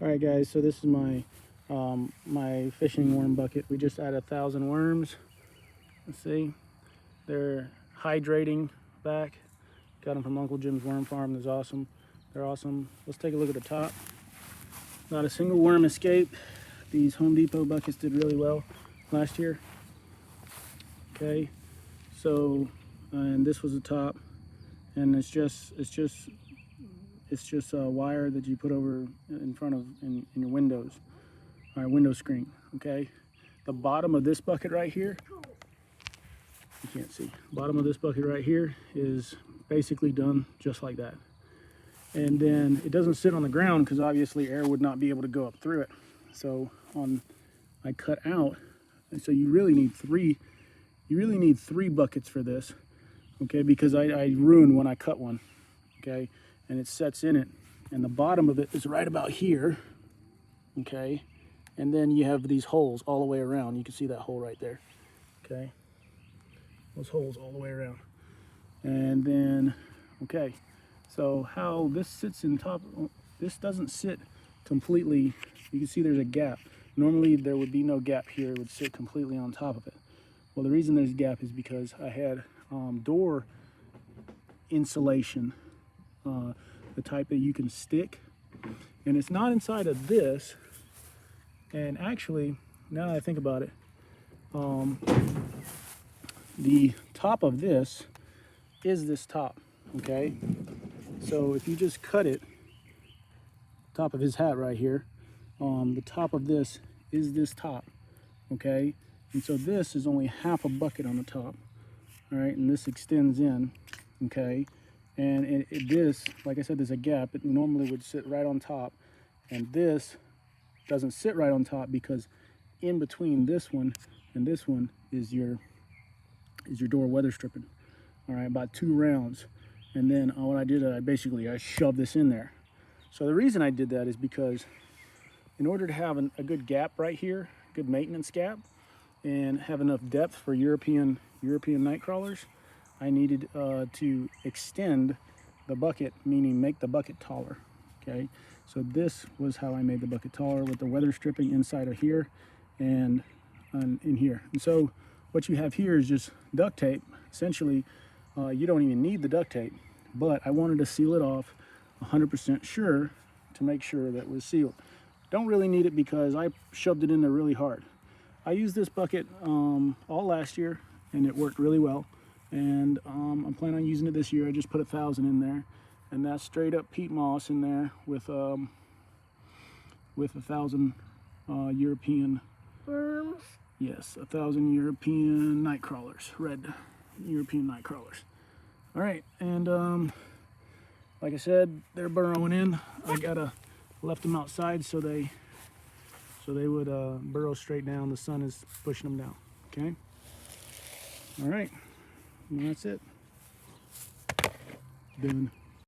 All right, guys. So this is my my fishing worm bucket. We just added 1,000 worms. Let's see, they're hydrating back. Got them from Uncle Jim's Worm Farm. They're awesome. They're awesome. Let's take a look at the top. Not a single worm escaped. These Home Depot buckets did really well last year. Okay, so and this was the top, and it's just a wire that you put over in front of in your windows, all right, window screen. Okay, the bottom of this bucket right here, you can't see. Bottom of this bucket right here is basically done just like that. And then it doesn't sit on the ground because obviously air would not be able to go up through it. So I cut out, and so you really need three buckets for this, okay, because I ruined when I cut one, okay, and it sets in it, and the bottom of it is right about here, okay, and then you have these holes all the way around. You can see that hole right there, okay, those holes all the way around. And then, okay, so how this sits in top, this doesn't sit completely, you can see there's a gap. Normally there would be no gap here, it would sit completely on top of it. Well, the reason there's a gap is because I had door insulation, the type that you can stick, and it's not inside of this. And actually, now that I think about it, the top of this is this top, okay? So if you just cut it, top of his hat right here, the top of this is this top, okay? And so this is only half a bucket on the top, all right? And this extends in, okay? And this, like I said, there's a gap. It normally would sit right on top, and this doesn't sit right on top because in between this one and this one is your door weather stripping, all right? About 2 rounds. And then what I did, I shoved this in there. So the reason I did that is because in order to have a good gap right here, good maintenance gap, and have enough depth for European night crawlers, I needed to extend the bucket, meaning make the bucket taller, okay? So this was how I made the bucket taller, with the weather stripping inside of here and in here. And so what you have here is just duct tape. Essentially, you don't even need the duct tape, but I wanted to seal it off 100% sure to make sure that it was sealed. Don't really need it because I shoved it in there really hard. I used this bucket all last year, and it worked really well. And I'm planning on using it this year. I just put 1,000 in there, and that's straight up peat moss in there with 1,000 European worms. Yes, 1,000 European night crawlers, red European night crawlers. All right, and like I said, they're burrowing in. I left them outside so they would burrow straight down. The sun is pushing them down. Okay. All right, and that's it. Done.